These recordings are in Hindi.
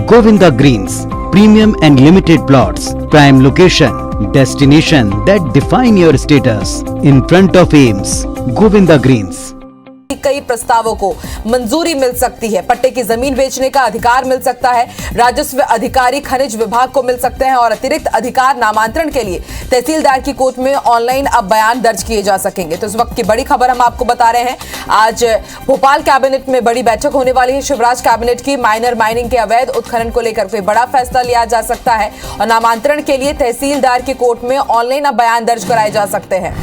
Govinda Greens, premium and limited plots, prime location, destination that define your status. In front of Ames, Govinda Greens. कई प्रस्तावों को मंजूरी मिल सकती है। पट्टे की जमीन बेचने का अधिकार मिल सकता है, राजस्व अधिकारी खनिज विभाग को मिल सकते हैं और अतिरिक्त अधिकार नामांतरण के लिए तहसीलदार की कोर्ट में ऑनलाइन अब बयान दर्ज किए जा सकेंगे। तो इस वक्त की बड़ी खबर हम आपको बता रहे हैं। आज भोपाल कैबिनेट में बड़ी बैठक होने वाली है। शिवराज कैबिनेट की माइनर माइनिंग के अवैध उत्खनन को लेकर कोई बड़ा फैसला लिया जा सकता है और नामांतरण के लिए तहसीलदार की कोर्ट में ऑनलाइन अब बयान दर्ज कराए जा सकते हैं।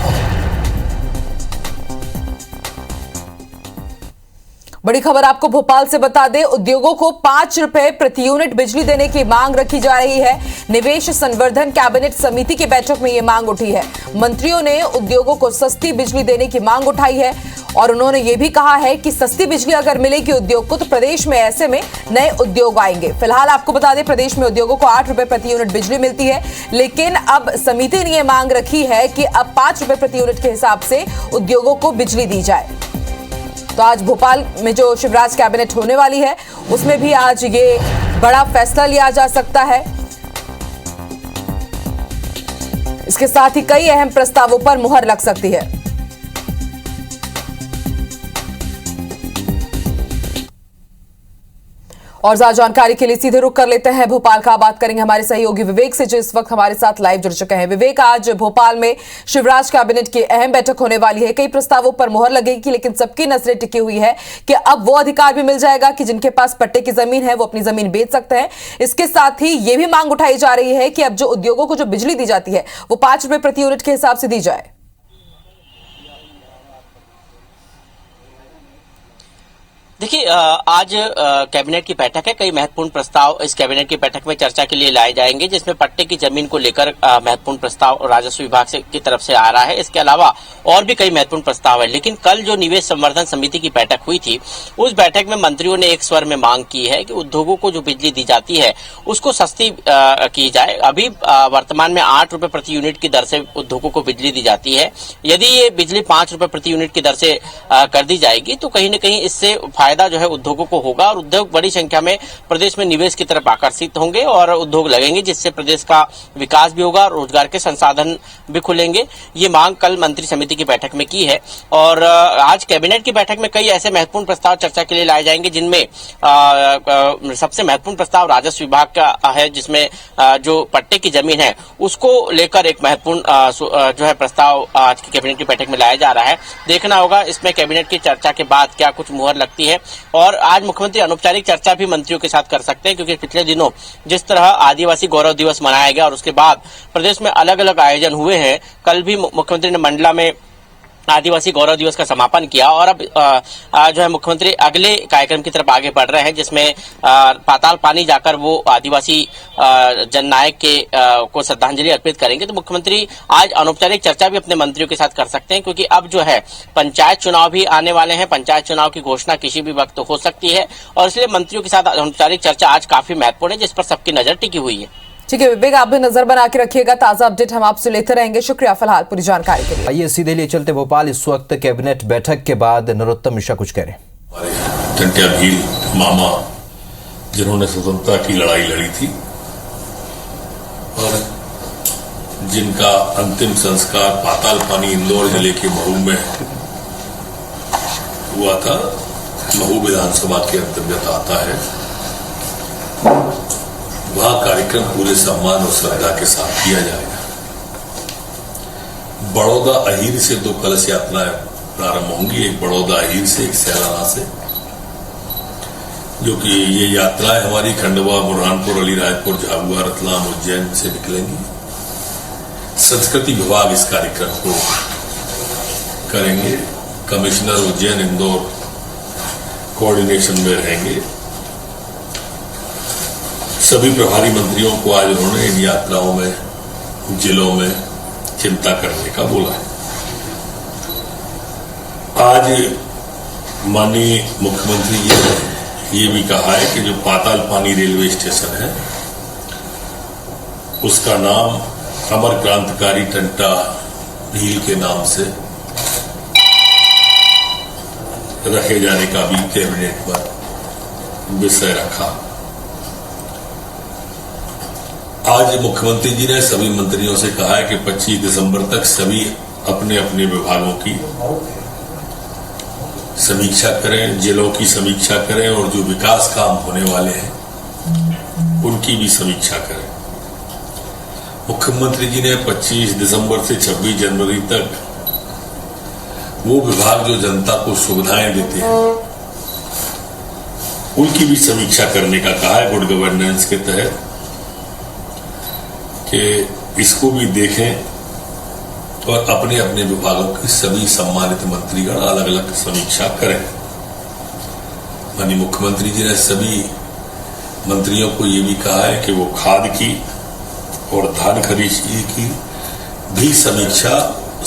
बड़ी खबर आपको भोपाल से बता दें, उद्योगों को 5 रुपए प्रति यूनिट बिजली देने की मांग रखी जा रही है। निवेश संवर्धन कैबिनेट समिति की बैठक में यह मांग उठी है। मंत्रियों ने उद्योगों को सस्ती बिजली देने की मांग उठाई है और उन्होंने यह भी कहा है कि सस्ती बिजली अगर मिलेगी उद्योग को तो प्रदेश में ऐसे में नए उद्योग आएंगे। फिलहाल आपको बता दें, प्रदेश में उद्योगों को 8 रुपए प्रति यूनिट बिजली मिलती है, लेकिन अब समिति ने यह मांग रखी है कि अब 5 रुपए प्रति यूनिट के हिसाब से उद्योगों को बिजली दी जाए। तो आज भोपाल में जो शिवराज कैबिनेट होने वाली है उसमें भी आज ये बड़ा फैसला लिया जा सकता है। इसके साथ ही कई अहम प्रस्तावों पर मुहर लग सकती है। और ज्यादा जानकारी के लिए सीधे रुक कर लेते हैं भोपाल का। बात करेंगे हमारे सहयोगी विवेक से जो इस वक्त हमारे साथ लाइव जुड़ चुके हैं। विवेक, आज भोपाल में शिवराज कैबिनेट की अहम बैठक होने वाली है। कई प्रस्तावों पर मुहर लगेगी, लेकिन सबकी नजरें टिकी हुई है कि अब वो अधिकार भी मिल जाएगा कि जिनके पास पट्टे की जमीन है वो अपनी जमीन बेच सकते हैं। इसके साथ ही ये भी मांग उठाई जा रही है कि अब जो उद्योगों को जो बिजली दी जाती है वो 5 रुपए प्रति यूनिट के हिसाब से दी जाए। देखिए, आज कैबिनेट की बैठक है। कई महत्वपूर्ण प्रस्ताव इस कैबिनेट की बैठक में चर्चा के लिए लाए जाएंगे, जिसमें पट्टे की जमीन को लेकर महत्वपूर्ण प्रस्ताव राजस्व विभाग की तरफ से आ रहा है। इसके अलावा और भी कई महत्वपूर्ण प्रस्ताव है। लेकिन कल जो निवेश संवर्धन समिति की बैठक हुई थी, उस बैठक में मंत्रियों ने एक स्वर में मांग की है कि उद्योगों को जो बिजली दी जाती है उसको सस्ती की जाए। अभी वर्तमान में 8 रुपए प्रति यूनिट की दर से उद्योगों को बिजली दी जाती है। यदि ये बिजली 5 रुपए प्रति यूनिट की दर से कर दी जाएगी तो कहीं न कहीं इससे फायदा जो है उद्योगों को होगा और उद्योग बड़ी संख्या में प्रदेश में निवेश की तरफ आकर्षित होंगे और उद्योग लगेंगे, जिससे प्रदेश का विकास भी होगा, रोजगार के संसाधन भी खुलेंगे। ये मांग कल मंत्री समिति की बैठक में की है और आज कैबिनेट की बैठक में कई ऐसे महत्वपूर्ण प्रस्ताव चर्चा के लिए लाए जाएंगे, जिनमें सबसे महत्वपूर्ण प्रस्ताव राजस्व विभाग का है, जिसमें जो पट्टे की जमीन है उसको लेकर एक महत्वपूर्ण जो है प्रस्ताव आज की कैबिनेट की बैठक में लाया जा रहा है। देखना होगा इसमें कैबिनेट की चर्चा के बाद क्या कुछ मुहर लगती है। और आज मुख्यमंत्री अनौपचारिक चर्चा भी मंत्रियों के साथ कर सकते हैं, क्योंकि पिछले दिनों जिस तरह आदिवासी गौरव दिवस मनाया गया और उसके बाद प्रदेश में अलग अलग आयोजन हुए हैं, कल भी मुख्यमंत्री ने मंडला में आदिवासी गौरव दिवस का समापन किया और अब जो है मुख्यमंत्री अगले कार्यक्रम की तरफ आगे बढ़ रहे हैं, जिसमें पाताल पानी जाकर वो आदिवासी जननायक के को श्रद्धांजलि अर्पित करेंगे। तो मुख्यमंत्री आज अनौपचारिक चर्चा भी अपने मंत्रियों के साथ कर सकते हैं, क्योंकि अब जो है पंचायत चुनाव भी आने वाले हैं। पंचायत चुनाव की घोषणा किसी भी वक्त हो सकती है और इसलिए मंत्रियों के साथ अनौपचारिक चर्चा आज काफी महत्वपूर्ण है, जिस पर सबकी नजर टिकी हुई है। ठीक है विवेक, आप भी नजर बना के रखिएगा। ताजा अपडेट हम आपसे लेते रहेंगे। शुक्रिया फिलहाल पूरी जानकारी के लिए। आइए सीधे लिए चलते भोपाल। इस वक्त कैबिनेट बैठक के बाद नरोत्तम मिश्रा कुछ कह रहे हैं। टंट्या भील मामा जिन्होंने स्वतंत्रता की लड़ाई लड़ी थी और जिनका अंतिम संस्कार पाताल पानी इंदौर जिले के महू में हुआ था, महू विधानसभा के अंतर्गत आता है, वह कार्यक्रम पूरे सम्मान और श्रद्धा के साथ किया जाएगा। बड़ौदा अहीर से 2 कलश यात्राएं प्रारंभ होंगी, एक बड़ौदा अहीर से, एक सैलाना से, जो कि ये यात्राएं हमारी खंडवा, बुरहानपुर, अलीराजपुर, झाबुआ, रतलाम, उज्जैन से निकलेंगी। संस्कृति विभाग इस कार्यक्रम को करेंगे। कमिश्नर उज्जैन, इंदौर कोऑर्डिनेशन में रहेंगे। सभी प्रभारी मंत्रियों को आज उन्होंने इन यात्राओं में, जिलों में चिंता करने का बोला है। आज माननीय मुख्यमंत्री ये भी कहा है कि जो पाताल पानी रेलवे स्टेशन है उसका नाम अमर क्रांतिकारी टंटा भील के नाम से रखे जाने का भी कैबिनेट पर विषय रखा। आज मुख्यमंत्री जी ने सभी मंत्रियों से कहा है कि 25 दिसंबर तक सभी अपने अपने विभागों की समीक्षा करें, जिलों की समीक्षा करें और जो विकास काम होने वाले हैं उनकी भी समीक्षा करें। मुख्यमंत्री जी ने 25 दिसंबर से 26 जनवरी तक वो विभाग जो जनता को सुविधाएं देते हैं उनकी भी समीक्षा करने का कहा है गुड गवर्नेंस के तहत, कि इसको भी देखें और अपने अपने विभागों की सभी सम्मानित मंत्रीगण अलग अलग समीक्षा करें। माननीय मुख्यमंत्री जी ने सभी मंत्रियों को ये भी कहा है कि वो खाद की और धान खरीद की भी समीक्षा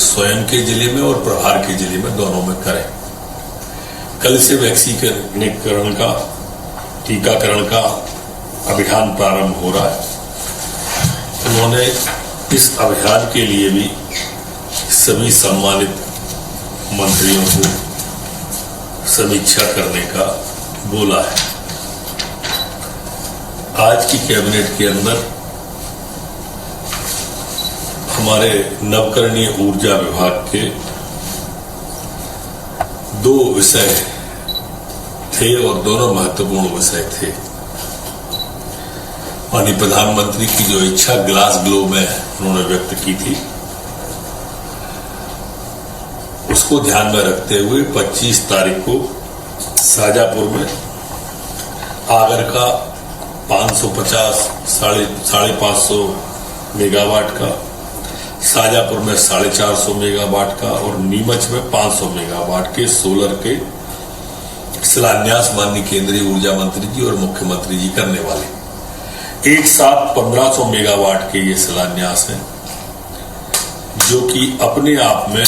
स्वयं के जिले में और प्रभार के जिले में दोनों में करें। कल से वैक्सीकरण का टीकाकरण का अभियान प्रारंभ हो रहा है। उन्होंने इस अभियान के लिए भी सभी सम्मानित मंत्रियों को समीक्षा करने का बोला है। आज की कैबिनेट के अंदर हमारे नवकरणीय ऊर्जा विभाग के 2 विषय थे और दोनों महत्वपूर्ण विषय थे। माननीय प्रधानमंत्री की जो इच्छा ग्लास ग्लोब में उन्होंने व्यक्त की थी, उसको ध्यान में रखते हुए 25 तारीख को शाजापुर में आगर का 550 साढ़े 500 मेगावाट का, शाजापुर में 450 मेगावाट का और नीमच में 500 मेगावाट के सोलर के शिलान्यास माननीय केंद्रीय ऊर्जा मंत्री जी और मुख्यमंत्री जी करने वाले। एक साथ 1500 मेगावाट के ये शिलान्यास है, जो कि अपने आप में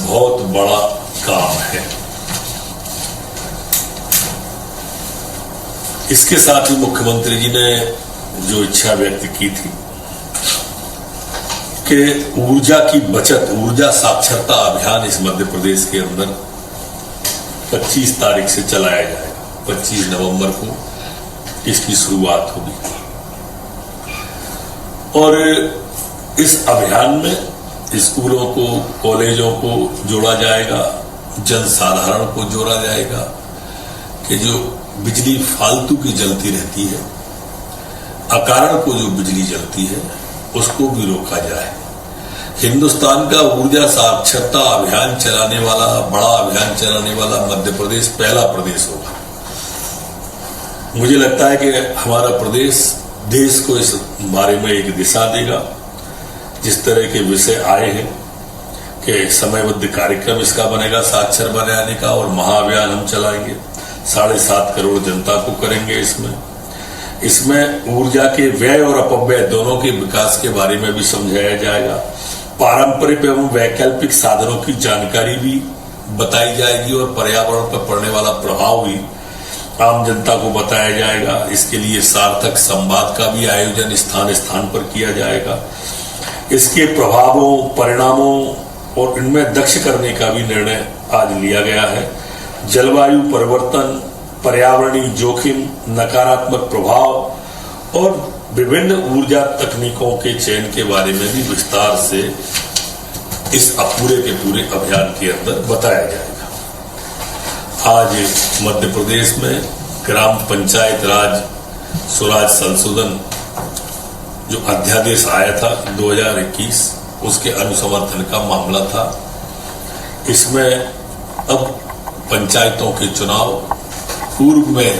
बहुत बड़ा काम है। इसके साथ ही मुख्यमंत्री जी ने जो इच्छा व्यक्त की थी कि ऊर्जा की बचत, ऊर्जा साक्षरता अभियान इस मध्य प्रदेश के अंदर 25 तारीख से चलाया जाएगा। 25 नवंबर को इसकी शुरुआत होगी और इस अभियान में स्कूलों को, कॉलेजों को जोड़ा जाएगा, जनसाधारण को जोड़ा जाएगा कि जो बिजली फालतू की जलती रहती है, अकारण को जो बिजली जलती है, उसको भी रोका जाए। हिंदुस्तान का ऊर्जा साक्षरता अभियान चलाने वाला, बड़ा अभियान चलाने वाला मध्य प्रदेश पहला प्रदेश होगा। मुझे लगता है कि हमारा प्रदेश देश को इस बारे में एक दिशा देगा। जिस तरह के विषय आए हैं कि समयबद्ध कार्यक्रम इसका बनेगा साक्षर बनाने का और महाअभियान हम चलाएंगे, 7.5 करोड़ जनता को करेंगे। इसमें ऊर्जा के व्यय और अपव्यय दोनों के विकास के बारे में भी समझाया जाएगा। पारंपरिक एवं वैकल्पिक साधनों की जानकारी भी बताई जाएगी और पर्यावरण पर पड़ने वाला प्रभाव भी आम जनता को बताया जाएगा। इसके लिए सार्थक संवाद का भी आयोजन स्थान स्थान पर किया जाएगा। इसके प्रभावों, परिणामों और इनमें दक्ष करने का भी निर्णय आज लिया गया है। जलवायु परिवर्तन, पर्यावरणीय जोखिम, नकारात्मक प्रभाव और विभिन्न ऊर्जा तकनीकों के चयन के बारे में भी विस्तार से इस पूरे के पूरे अभियान के अंदर बताया जाएगा। आज मध्य प्रदेश में ग्राम पंचायत राज स्वराज संशोधन जो अध्यादेश आया था 2021, उसके अनुसमर्थन का मामला था। इसमें अब पंचायतों के चुनाव, पूर्व में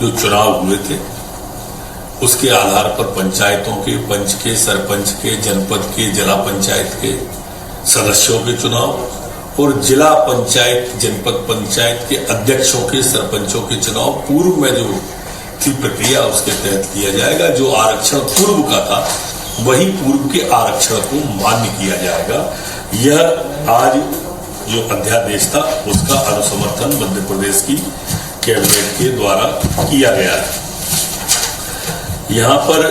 जो चुनाव हुए थे उसके आधार पर पंचायतों के पंच के, सरपंच के, जनपद के, जिला पंचायत के सदस्यों के चुनाव और जिला पंचायत, जनपद पंचायत के अध्यक्षों के, सरपंचों के चुनाव पूर्व में जो थी प्रक्रिया उसके तहत किया जाएगा। जो आरक्षण पूर्व का था वही पूर्व के आरक्षण को मान्य किया जाएगा। यह आज जो अध्यादेश था उसका अनुसमर्थन मध्य प्रदेश की कैबिनेट के द्वारा किया गया है। यहाँ पर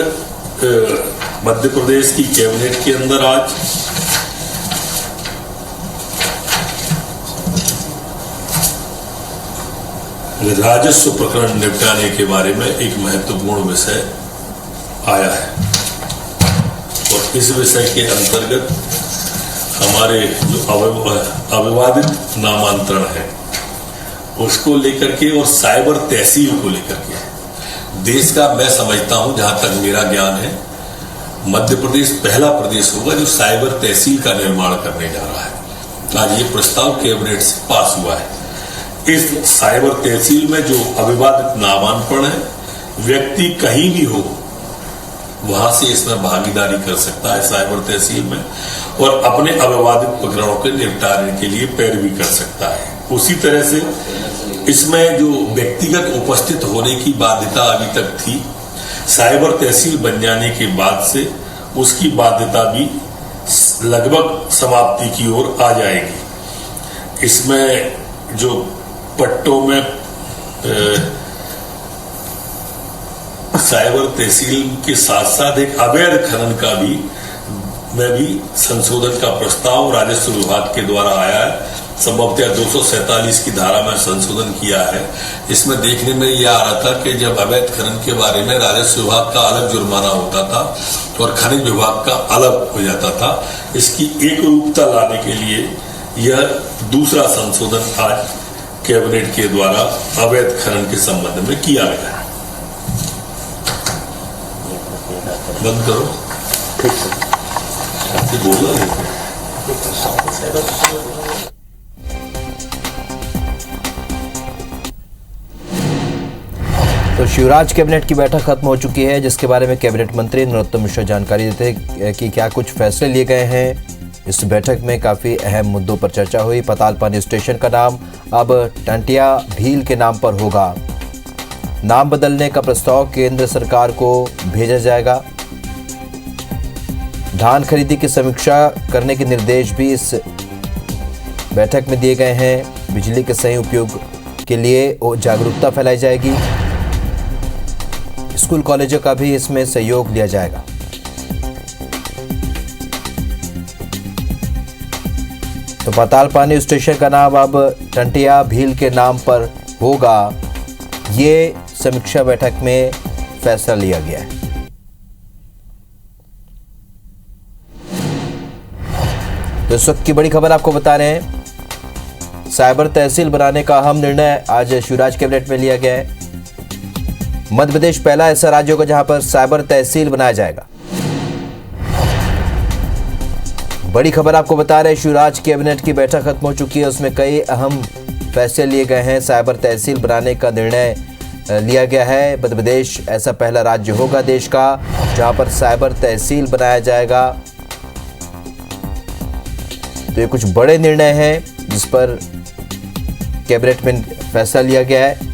मध्य प्रदेश की कैबिनेट के अंदर आज राजस्व प्रकरण निपटाने के बारे में एक महत्वपूर्ण विषय आया है। और इस विषय के अंतर्गत हमारे जो अविवादित नामांतरण है उसको लेकर के और साइबर तहसील को लेकर के देश का, मैं समझता हूं जहां तक मेरा ज्ञान है, मध्य प्रदेश पहला प्रदेश होगा जो साइबर तहसील का निर्माण करने जा रहा है। आज ये प्रस्ताव कैबिनेट से पास हुआ है। इस साइबर तहसील में जो अविवादित नामांकन है, व्यक्ति कहीं भी हो वहां से इसमें भागीदारी कर सकता है साइबर तहसील में, और अपने अविवादित प्रकरणों के निपटारे के लिए पैरवी कर सकता है। उसी तरह से इसमें जो व्यक्तिगत उपस्थित होने की बाध्यता अभी तक थी, साइबर तहसील बन जाने के बाद से उसकी बाध्यता भी लगभग समाप्ति की ओर आ जाएगी। इसमें जो पट्टों में साइबर तहसील के साथ साथ एक अवैध खनन का भी संशोधन का प्रस्ताव राजस्व विभाग के द्वारा आया है। संभवतः 247 की धारा में संशोधन किया है। इसमें देखने में यह आ रहा था कि जब अवैध खनन के बारे में राजस्व विभाग का अलग जुर्माना होता था और खनिज विभाग का अलग हो जाता था, इसकी एक रूपता लाने के लिए यह दूसरा संशोधन आज कैबिनेट के द्वारा अवैध खनन के संबंध में किया गया है। बंद करो, बोला नहीं। तो शिवराज कैबिनेट की बैठक खत्म हो चुकी है, जिसके बारे में कैबिनेट मंत्री नरोत्तम मिश्रा जानकारी देते हैं कि क्या कुछ फैसले लिए गए हैं। इस बैठक में काफ़ी अहम मुद्दों पर चर्चा हुई। पतालपानी स्टेशन का नाम अब टंटिया भील के नाम पर होगा। नाम बदलने का प्रस्ताव केंद्र सरकार को भेजा जाएगा। धान खरीदी की समीक्षा करने के निर्देश भी इस बैठक में दिए गए हैं। बिजली के सही उपयोग के लिए जागरूकता फैलाई जाएगी। स्कूल कॉलेजों का भी इसमें सहयोग लिया जाएगा। तो पतालपानी स्टेशन का नाम अब टंटिया भील के नाम पर होगा, ये समीक्षा बैठक में फैसला लिया गया है। तो इस वक्त की बड़ी खबर आपको बता रहे हैं, साइबर तहसील बनाने का अहम निर्णय आज शिवराज कैबिनेट में लिया गया है। मध्य प्रदेश पहला ऐसा राज्य होगा जहां पर साइबर तहसील बनाया जाएगा। बड़ी खबर आपको बता रहे हैं, शिवराज कैबिनेट की बैठक खत्म हो चुकी है, उसमें कई अहम फैसले लिए गए हैं। साइबर तहसील बनाने का निर्णय लिया गया है। मध्य प्रदेश ऐसा पहला राज्य होगा देश का जहां पर साइबर तहसील बनाया जाएगा। तो ये कुछ बड़े निर्णय हैं जिस पर कैबिनेट में फैसला लिया गया है।